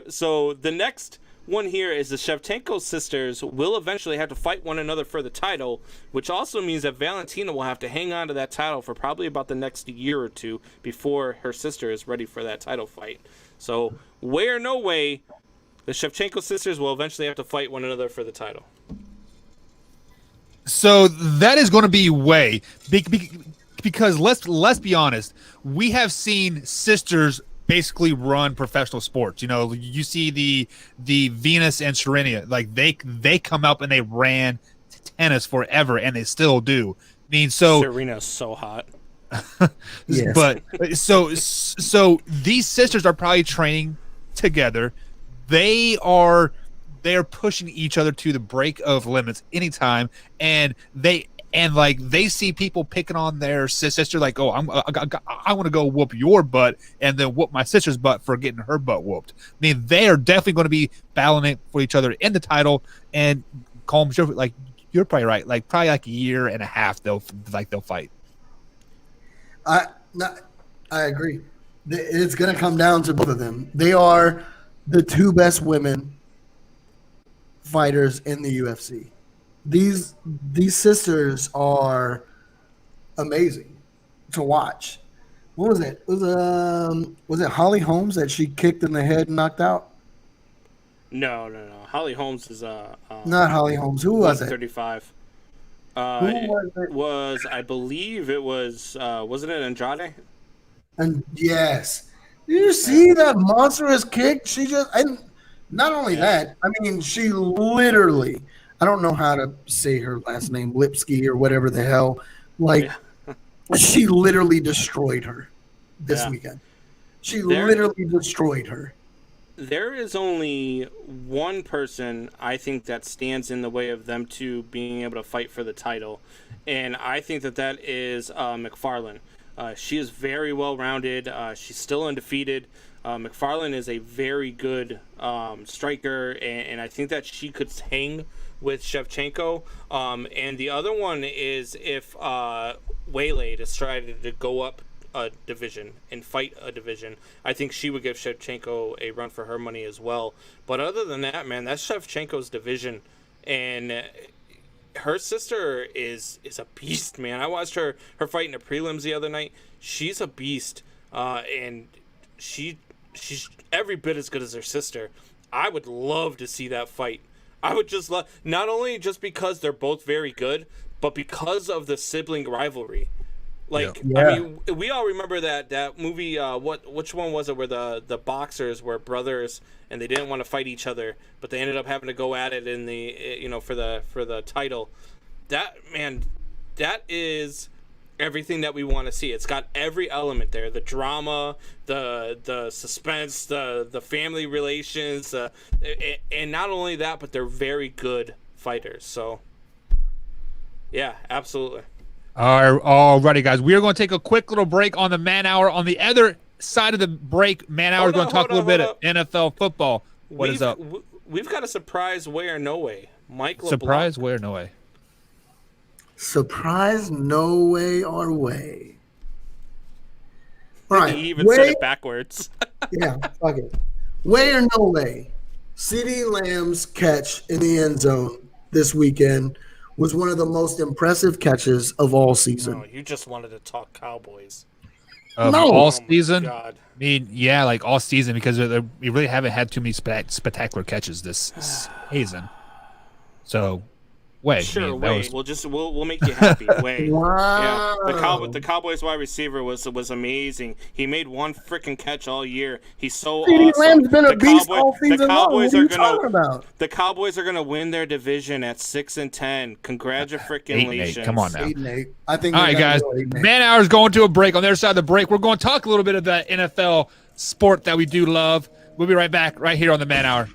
So the next one here is the Shevchenko sisters will eventually have to fight one another for the title, which also means that Valentina will have to hang on to that title for probably about the next year or two before her sister is ready for that title fight. So, way or no way, the Shevchenko sisters will eventually have to fight one another for the title. So that is going to be way because let's be honest, we have seen sisters basically run professional sports. You know, you see the Venus and Serena, like they come up and they ran tennis forever, and they still do. I mean, so Serena's so hot. Yes. but so these sisters are probably training together. They're pushing each other to the break of limits anytime, and they see people picking on their sister, like, oh, I want to go whoop your butt and then whoop my sister's butt for getting her butt whooped. I mean, they are definitely going to be battling it for each other in the title. And Combs, you're probably right. Like probably like a year and a half they'll fight. I agree. It's going to come down to both of them. They are the two best women fighters in the UFC. These sisters are amazing to watch. What was it? Was it Holly Holmes that she kicked in the head and knocked out? No. Holly Holmes is Not Holly Holmes. Who was it? 35. Who was it? Was I believe it was wasn't it Andrade? And yes, did you see that monstrous kick? She just, and not only that, I mean, she literally, I don't know how to say her last name, Lipsky or whatever the hell. Like, she literally destroyed her this weekend. She literally destroyed her. There is only one person I think that stands in the way of them two being able to fight for the title, and I think that is McFarlane. She is very well-rounded. She's still undefeated. McFarlane is a very good striker, and I think that she could hang with Shevchenko. And the other one is if Waylay decided to go up a division and fight a division, I think she would give Shevchenko a run for her money as well. But other than that, man, that's Shevchenko's division, and her sister is a beast, man. I watched her fight in the prelims the other night. She's a beast, and she's every bit as good as her sister. I would love to see that fight. I would just love, not only just because they're both very good, but because of the sibling rivalry. Like, Yeah. I mean, we all remember that movie. Which one was it? Where the boxers were brothers and they didn't want to fight each other, but they ended up having to go at it in the for the title. That, man, that is everything that we want to see. It's got every element there: the drama, the suspense, the family relations, and not only that, but they're very good fighters. So, yeah, absolutely. Alrighty, guys. We are going to take a quick little break on the Man Hour. On the other side of the break, Man Hour is going to talk a little bit of NFL football. What is up? We've got a surprise way or no way. Mike LeBlanc. Surprise way or no way? Surprise, no way or way. All right. He even said it backwards. Yeah, fuck it. Way or no way. CeeDee Lamb's catch in the end zone this weekend was one of the most impressive catches of all season. Oh, you just wanted to talk Cowboys. All season? God. I mean, yeah, like all season, because we really haven't had too many spectacular catches this season. So, way. Sure, I mean, way. We'll make you happy. Way. Wow. Yeah. The Cowboys wide receiver was amazing. He made one freaking catch all year. He's so CeeDee awesome. Lamb's been a beast all season long. What are you talking gonna about? the Cowboys are gonna win their division at 6-10. Congratulations. Come on now. 8-8. I think. All right, guys. Man Hour is going to a break. On the other side of the break, we're going to talk a little bit of that NFL sport that we do love. We'll be right back right here on the Man Hour.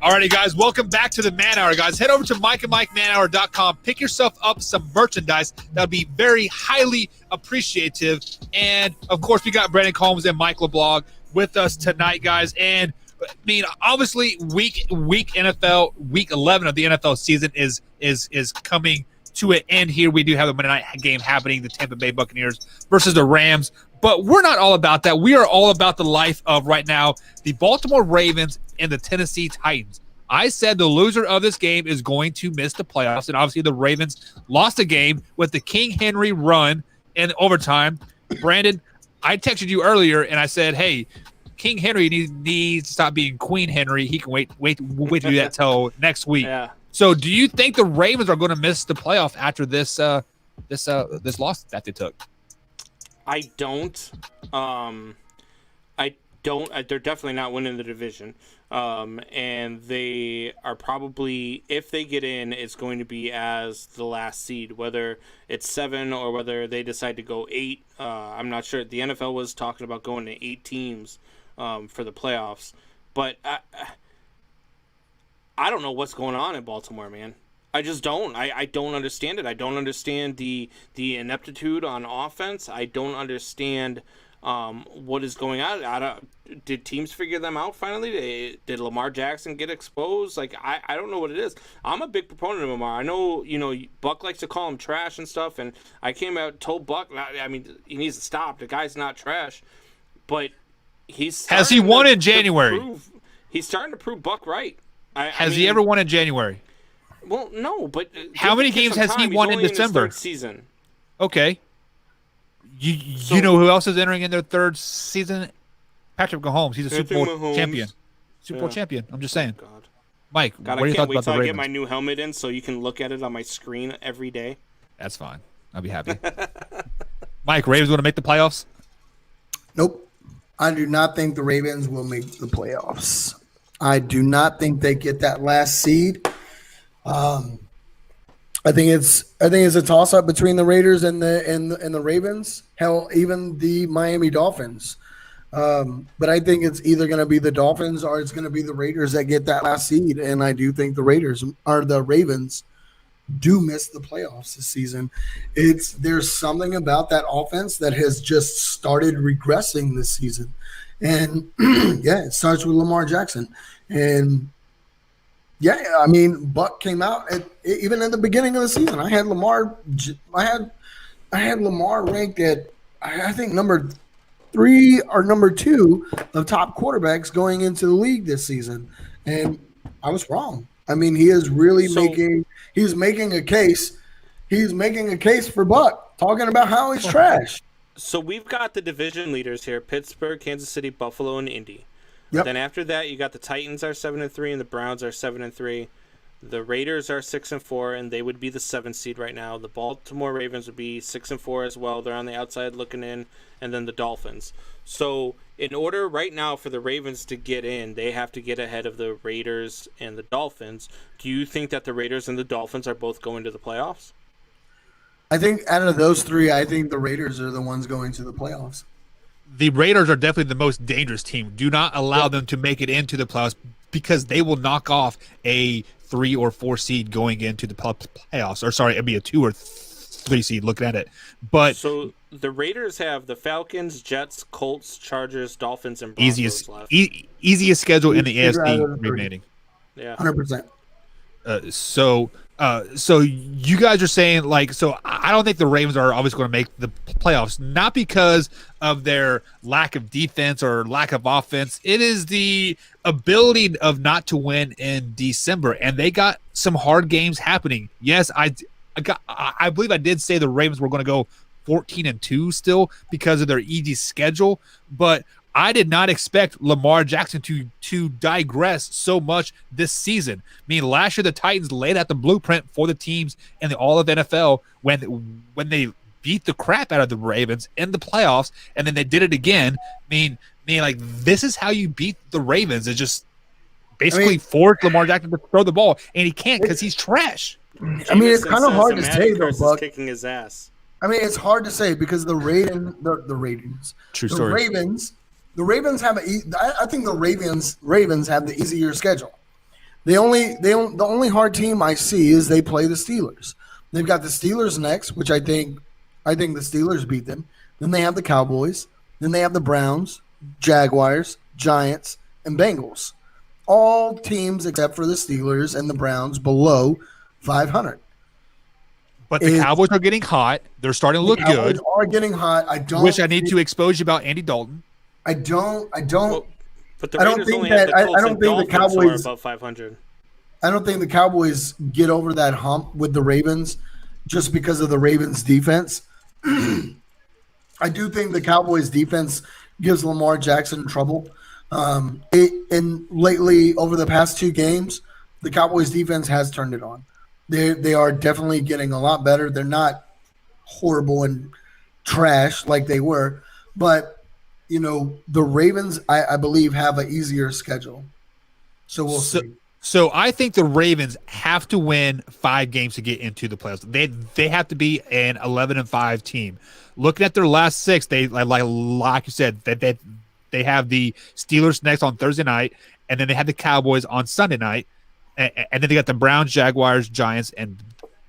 Alrighty, guys, welcome back to the Man Hour, guys. Head over to mikeandmikemanhour.com. Pick yourself up some merchandise. That would be very highly appreciative. And, of course, we got Brandon Combs and Mike LeBlanc with us tonight, guys. And, I mean, obviously, week NFL, week 11 of the NFL season is coming to an end here. We do have a Monday night game happening, the Tampa Bay Buccaneers versus the Rams. But we're not all about that. We are all about the life of, right now, the Baltimore Ravens and the Tennessee Titans. I said the loser of this game is going to miss the playoffs, and obviously the Ravens lost the game with the King Henry run in overtime. Brandon, I texted you earlier, and I said, hey, King Henry needs to stop being Queen Henry. He can wait to do that till next week. Yeah. So do you think the Ravens are going to miss the playoff after this loss that they took? I don't. They're definitely not winning the division. And they are probably, if they get in, it's going to be as the last seed, whether it's 7 or whether they decide to go 8. I'm not sure. The NFL was talking about going to 8 teams for the playoffs. But I don't know what's going on in Baltimore, man. I just don't. I don't understand it. I don't understand the ineptitude on offense. I don't understand what is going on. Did teams figure them out finally? Did Lamar Jackson get exposed? Like, I don't know what it is. I'm a big proponent of Lamar. I know, Buck likes to call him trash and stuff, and I came out and told Buck, I mean, he needs to stop. The guy's not trash. But Has he won in January? He's starting to prove Buck right. Has he ever won in January? Well, no, but how many games has he won in December? Season. Okay. You know who else is entering in their third season? Patrick Mahomes. He's a Super Bowl champion. Super Bowl champion. I'm just saying. God. Mike, God, what do you I thought can't wait about till the I Ravens? get my new helmet in so you can look at it on my screen every day. That's fine. I'll be happy. Mike, Ravens want to make the playoffs? Nope. I do not think the Ravens will make the playoffs. I do not think they get that last seed. I think it's a toss up between the Raiders and the Ravens. Hell, even the Miami Dolphins. But I think it's either going to be the Dolphins or it's going to be the Raiders that get that last seed. And I do think the Ravens do miss the playoffs this season. There's something about that offense that has just started regressing this season. And yeah, it starts with Lamar Jackson. And yeah, I mean, Buck came out even at the beginning of the season. I had Lamar ranked at I think number 3 or number 2 of top quarterbacks going into the league this season, and I was wrong. I mean, he is really making a case. He's making a case for Buck, talking about how he's trash. So we've got the division leaders here: Pittsburgh, Kansas City, Buffalo, and Indy. Yep. Then after that, you got the Titans are 7-3, and the Browns are 7-3. The Raiders are 6-4, and they would be the 7th seed right now. The Baltimore Ravens would be 6-4 as well. They're on the outside looking in, and then the Dolphins. So in order right now for the Ravens to get in, they have to get ahead of the Raiders and the Dolphins. Do you think that the Raiders and the Dolphins are both going to the playoffs? I think out of those 3, I think the Raiders are the ones going to the playoffs. The Raiders are definitely the most dangerous team. Do not allow them to make it into the playoffs because they will knock off a 3 or 4 seed going into the playoffs. Or sorry, it'd be a 2 or 3 seed looking at it. But so the Raiders have the Falcons, Jets, Colts, Chargers, Dolphins, and Broncos left. Easiest schedule in the AFC remaining. Yeah, 100%. So you guys are saying I don't think the Ravens are always going to make the playoffs, not because of their lack of defense or lack of offense. It is the ability of not to win in December, and they got some hard games happening. Yes, I believe I did say the Ravens were going to go 14-2 still because of their easy schedule, but I did not expect Lamar Jackson to digress so much this season. I mean, last year the Titans laid out the blueprint for the teams in the all of NFL when they beat the crap out of the Ravens in the playoffs, and then they did it again. I mean, like this is how you beat the Ravens. It's just basically force Lamar Jackson to throw the ball, and he can't because he's trash. I mean, it's kind of hard to say though, Buck. Kicking his ass. I mean, it's hard to say because the Ravens. True story. The Ravens have I think the Ravens have the easier schedule. The only hard team I see is they play the Steelers. They've got the Steelers next, which I think the Steelers beat them. Then they have the Cowboys. Then they have the Browns, Jaguars, Giants, and Bengals. All teams except for the Steelers and the Browns below 500. But the Cowboys are getting hot. They're starting to look good. Are getting hot. I need to expose you about Andy Dalton. I don't. Well, but the I don't Raiders think only that. have the I Colts don't and think the Dolphins who are Cowboys above 500. I don't think the Cowboys get over that hump with the Ravens just because of the Ravens' defense. I do think the Cowboys' defense gives Lamar Jackson trouble. And lately, over the past 2 games, the Cowboys' defense has turned it on. They are definitely getting a lot better. They're not horrible and trash like they were, but the Ravens, I believe, have an easier schedule. So we'll see. So I think the Ravens have to win 5 games to get into the playoffs. They have to be an 11-5 team. Looking at their last 6, they like you said that they have the Steelers next on Thursday night, and then they have the Cowboys on Sunday night, and then they got the Browns, Jaguars, Giants, and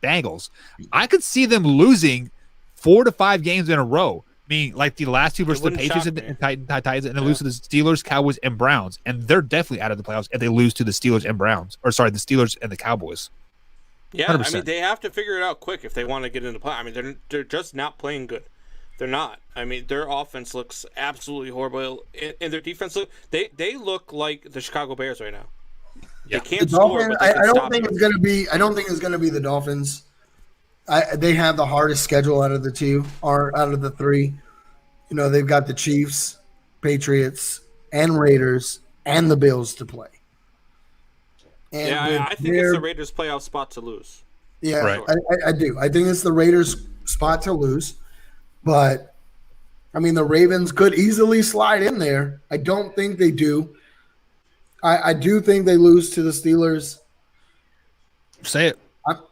Bengals. I could see them losing 4 to 5 games in a row. I mean, like the last 2 versus the Patriots and Titans, and they lose to the Steelers, Cowboys, and Browns, and they're definitely out of the playoffs if they lose to the Steelers and Browns, or sorry, the Steelers and the Cowboys. Yeah, 100%. I mean, they have to figure it out quick if they want to get into play. I mean, they're just not playing good. They're not. I mean, their offense looks absolutely horrible, and their defense they look like the Chicago Bears right now. Yeah. They can't score. But I don't think it's going to be. I don't think it's going to be the Dolphins. They have the hardest schedule out of the two, or out of the three. You know, they've got the Chiefs, Patriots, and Raiders, and the Bills to play. And Yeah, I think it's the Raiders' playoff spot to lose. Yeah, Right. I do. I think it's the Raiders' spot to lose. But, I mean, the Ravens could easily slide in there. I don't think they do. I do think they lose to the Steelers. Say it.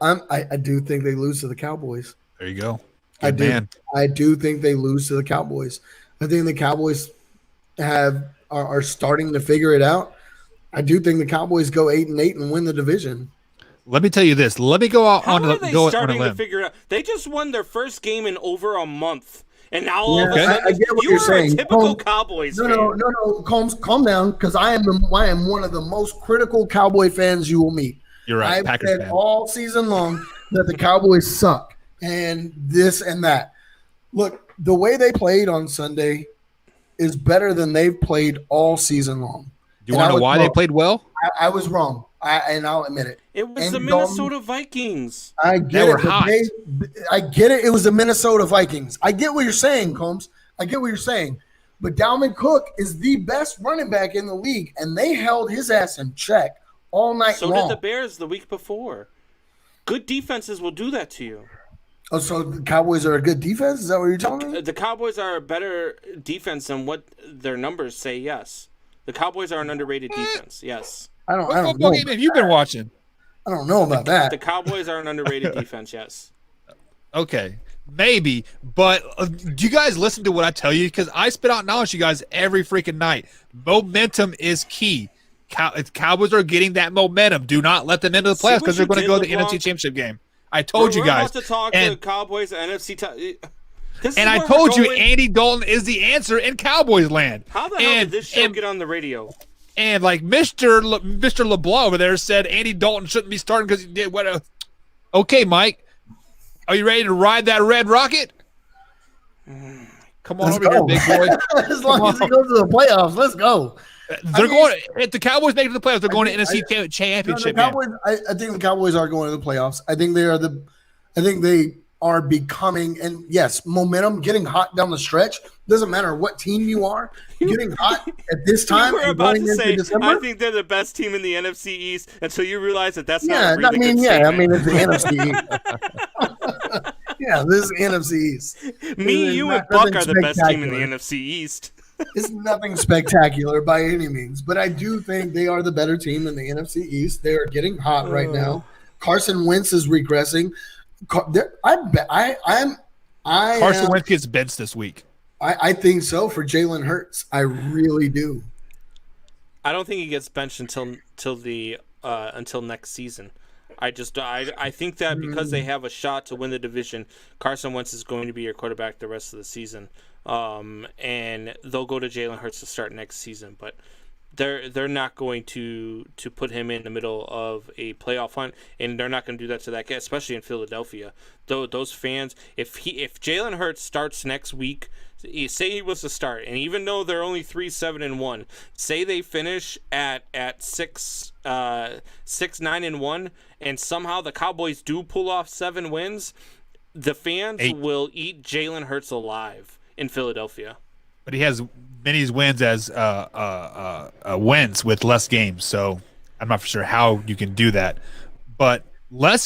I do think they lose to the Cowboys. There you go. I Good do. man. I do think they lose to the Cowboys. I think the Cowboys are starting to figure it out. I do think the Cowboys go 8-8 and win the division. Let me tell you this. Let me go out How on are a they go on a starting to limb. figure it out? They just won their first game in over a month, and now all of a Okay. sudden, I get what you you're are saying. a typical Combs- Cowboys fan. No, Combs, calm down, because I am one of the most critical Cowboy fans you will meet. You're right. I've Packers said fan. all season long that the Cowboys suck and this and that. Look, the way they played on Sunday is better than they've played all season long. Do you want to know why they played well? I was wrong, and I'll admit it. It was And the Minnesota Vikings. I get They were it. but hot. I get it. It was the Minnesota Vikings. I get what you're saying, Combs. I get what you're saying. But Dalvin Cook is the best running back in the league, and they held his ass in check all night So long. did the Bears the week before. Good defenses will do that to you. Oh, so the Cowboys are a good defense? Is that what you're telling me? The Cowboys are a better defense than what their numbers say, yes. The Cowboys are an underrated defense, yes. I What don't football know. game have you been watching? I don't know about that. The Cowboys are an underrated defense, yes. Okay, maybe, but do you guys listen to what I tell you? Because I spit out knowledge to you guys every freaking night. Momentum is key. Cowboys are getting that momentum. Do not let them into the See playoffs what because they're you going to did, go to the LeBlanc? NFC Championship game. I told you We're guys. about to talk And- to Cowboys NFC. And I told you Andy Dalton is the answer in Cowboys land. How the hell did this show get on the radio? And like Mr. LeBlanc over there said Andy Dalton shouldn't be starting because he did what? Okay, Mike, are you ready to ride that red rocket? Come on Let's over here, go. big boy. As long as he goes to the playoffs, let's go. They're going. If the Cowboys make it to the playoffs, they're going to NFC No, the Championship. Man. Cowboys. I think the Cowboys are going to the playoffs. I think they are becoming, and yes, momentum, getting hot down the stretch. Doesn't matter what team you are, getting hot at this time. You were and about going to into say, December. I think they're the best team in the NFC East until you realize that that's Yeah, not a really good statement. it's the NFC East. Yeah, this is NFC East. Me, It's you, not- and Buck nothing are the best team in the spectacular. NFC East. It's nothing spectacular by any means, but I do think they are the better team in the NFC East. They are getting hot right now. Carson Wentz is regressing. Carson Wentz gets benched this week. I think so for Jalen Hurts. I really do. I don't think he gets benched until next season. I think that because they have a shot to win the division, Carson Wentz is going to be your quarterback the rest of the season. And they'll go to Jalen Hurts to start next season, but they're not going to put him in the middle of a playoff hunt, and they're not going to do that to that guy, especially in Philadelphia. Though those fans, if Jalen Hurts starts next week, say he was to start, and even though they're only 3-7-1, say they finish at 6-9-1, and somehow the Cowboys do pull off 7 wins, the fans will eat Jalen Hurts alive in Philadelphia. But he has many wins as wins with less games, so I'm not for sure how you can do that. But we're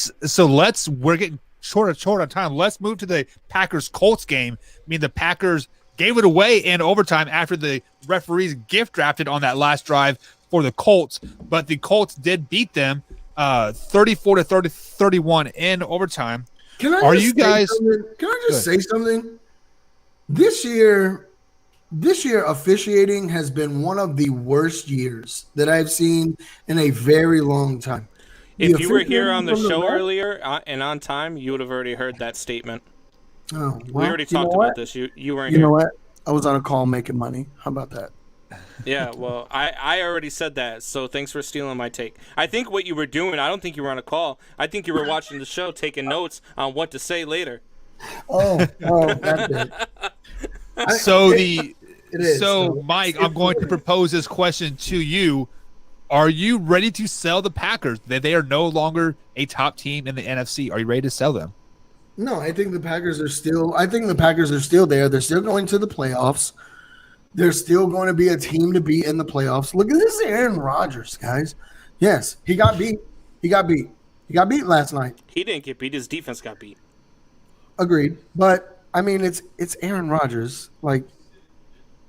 getting short on time. Let's move to the Packers-Colts game. I mean, the Packers gave it away in overtime after the referees gift drafted on that last drive for the Colts, but the Colts did beat them 34-31 in overtime. Can I just say something? This year officiating has been one of the worst years that I've seen in a very long time. If you were here on the show earlier and on time, you would have already heard that statement. Oh, We well, already you know talked what? about this. You weren't You here. know what? I was on a call making money. How about that? Yeah, well, I already said that, so thanks for stealing my take. I think what you were doing, I don't think you were on a call. I think you were watching the show, taking notes on what to say later. Oh, that's it. So It is. Mike, I'm going to propose this question to you. Are you ready to sell the Packers? They are no longer a top team in the NFC. Are you ready to sell them? No, I think the Packers are still. I think the Packers are still there. They're still going to the playoffs. They're still going to be a team to beat in the playoffs. Look at this, Aaron Rodgers, guys. Yes, he got beat. He got beat. He got beat last night. He didn't get beat. His defense got beat. Agreed. But I mean, it's Aaron Rodgers. Like,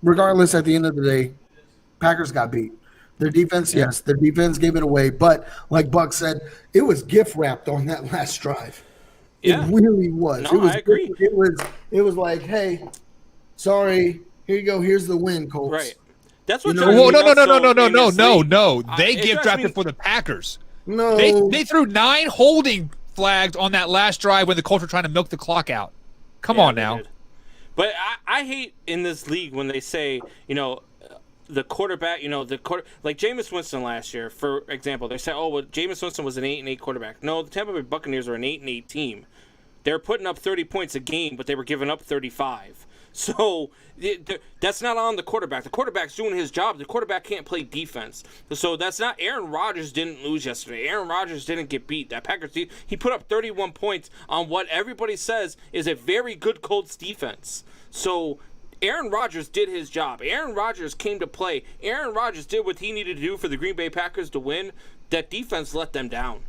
regardless, at the end of the day, Packers got beat. Their defense, yes, their defense gave it away. But like Buck said, it was gift wrapped on that last drive. Yeah. It really was. No, It was. I agree. It was like, hey, sorry, here you go. Here's the win, Colts. Right. That's what. You know, drives Whoa, me no, nuts, though, in this league. no. They it give drives drafted me- for the Packers. No, They threw 9 holding flags on that last drive when the Colts were trying to milk the clock out. Come Yeah, on they now. did. But I hate in this league when they say, the quarterback, like Jameis Winston last year, for example, they say, oh, well, Jameis Winston was an 8-8 quarterback. No, the Tampa Bay Buccaneers are an 8-8 team. They're putting up 30 points a game, but they were giving up 35. So that's not on the quarterback. The quarterback's doing his job. The quarterback can't play defense. So that's not. Aaron Rodgers didn't lose yesterday. Aaron Rodgers didn't get beat. That Packers he put up 31 points on what everybody says is a very good Colts defense. So Aaron Rodgers did his job. Aaron Rodgers came to play. Aaron Rodgers did what he needed to do for the Green Bay Packers to win. That defense let them down.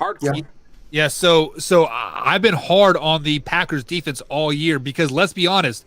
Hardcore. Yeah. Yeah, so I've been hard on the Packers defense all year because let's be honest,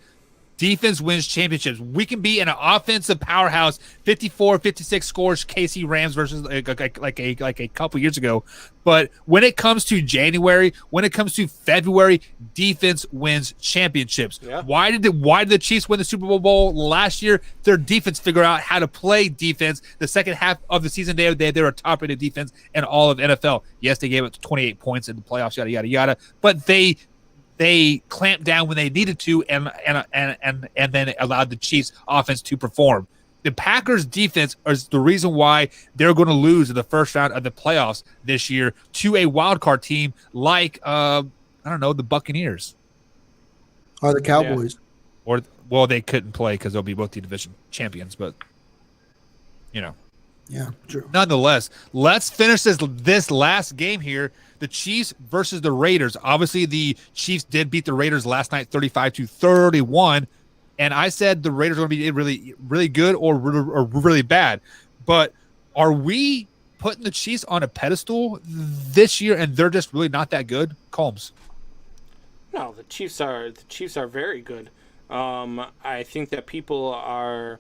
defense wins championships. We can be an offensive powerhouse, 54, 56 scores KC Rams versus like a couple years ago. But when it comes to January, when it comes to February, defense wins championships. Yeah. Why did the Chiefs win the Super Bowl last year? Their defense figured out how to play defense. The second half of the season, they were a top-rated defense in all of NFL. Yes, they gave it 28 points in the playoffs, yada yada yada. But they clamped down when they needed to, and then allowed the Chiefs offense to perform. The Packers defense is the reason why they're going to lose in the first round of the playoffs this year to a wild card team like the Buccaneers, Or the Cowboys. or well, they couldn't play because they'll be both the division champions, but Yeah, true. nonetheless, let's finish this last game here. The Chiefs versus the Raiders. Obviously, the Chiefs did beat the Raiders last night 35-31. And I said the Raiders are going to be really, really good or really bad. But are we putting the Chiefs on a pedestal this year and they're just really not that good? Combs. No, the Chiefs are very good. I think that people are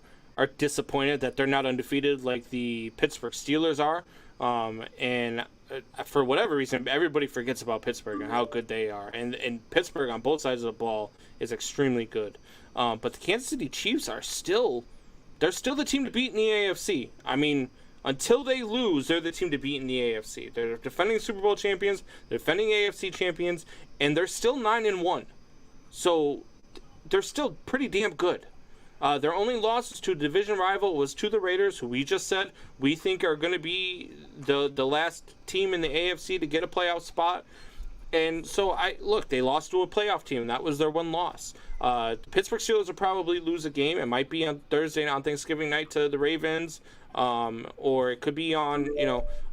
disappointed that they're not undefeated like the Pittsburgh Steelers are. And for whatever reason, everybody forgets about Pittsburgh and how good they are. And Pittsburgh on both sides of the ball is extremely good. But the Kansas City Chiefs are still the team to beat in the AFC. I mean, until they lose, they're the team to beat in the AFC. They're defending Super Bowl champions, they're defending AFC champions, and they're still 9-1. So they're still pretty damn good. Their only loss to a division rival was to the Raiders, who we just said we think are going to be the last team in the AFC to get a playoff spot. And so they lost to a playoff team. That was their one loss. The Pittsburgh Steelers will probably lose a game. It might be on Thursday on Thanksgiving night to the Ravens, or it could be on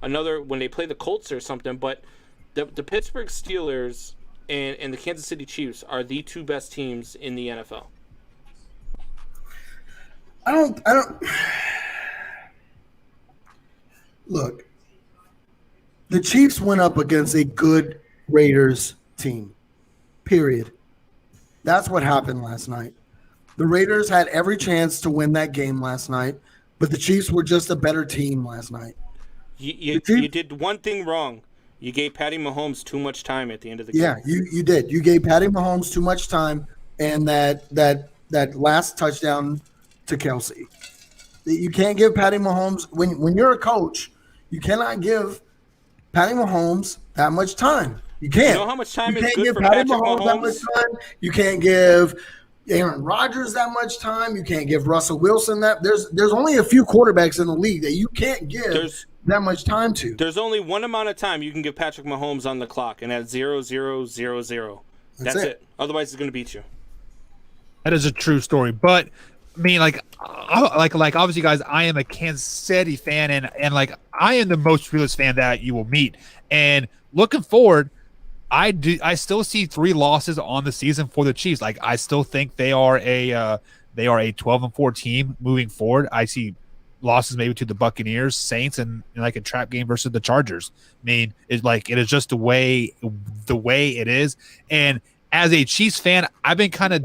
another when they play the Colts or something. But the Pittsburgh Steelers and the Kansas City Chiefs are the two best teams in the NFL. I don't look. The Chiefs went up against a good Raiders team. Period. That's what happened last night. The Raiders had every chance to win that game last night, but the Chiefs were just a better team last night. You did one thing wrong. You gave Patty Mahomes too much time at the end of the game. Yeah, you did. You gave Patty Mahomes too much time, and that last touchdown to Kelsey. You can't give Patty Mahomes when you're a coach. You cannot give Patty Mahomes that much time. You can't. You know how much time you is can't good give for Patty Patrick Mahomes that much Mahomes? time. You can't give Aaron Rodgers that much time. You can't give Russell Wilson that. There's only a few quarterbacks in the league that you can't give that much time to. There's only one amount of time you can give Patrick Mahomes on the clock, and that's 0-0-0-0. That's it. Otherwise, he's going to beat you. That is a true story. But I mean, like obviously, guys, I am a Kansas City fan, and like I am the most realist fan that you will meet. And looking forward, I still see 3 losses on the season for the Chiefs. Like I still think they are a 12-4 team moving forward. I see losses maybe to the Buccaneers, Saints, and like a trap game versus the Chargers. I mean, it is just the way it is. And as a Chiefs fan, I've been kind of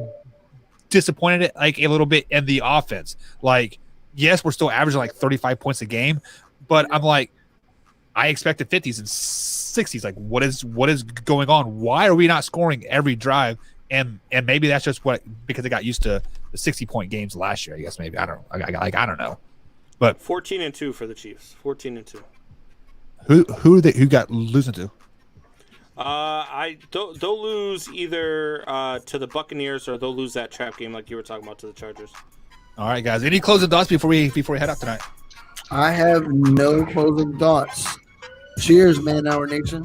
disappointed like a little bit in the offense. Like, yes, we're still averaging like 35 points a game, but I'm like, I expected 50s and 60s. Like, what is going on? Why are we not scoring every drive? And maybe that's just because they got used to the 60-point games last year. I guess maybe I don't know. But 14-2 for the Chiefs. 14-2. Who got losing to? They'll lose either to the Buccaneers or they'll lose that trap game like you were talking about to the Chargers. All right, guys. Any closing thoughts before we head out tonight? I have no closing thoughts. Cheers, Man Hour Nation.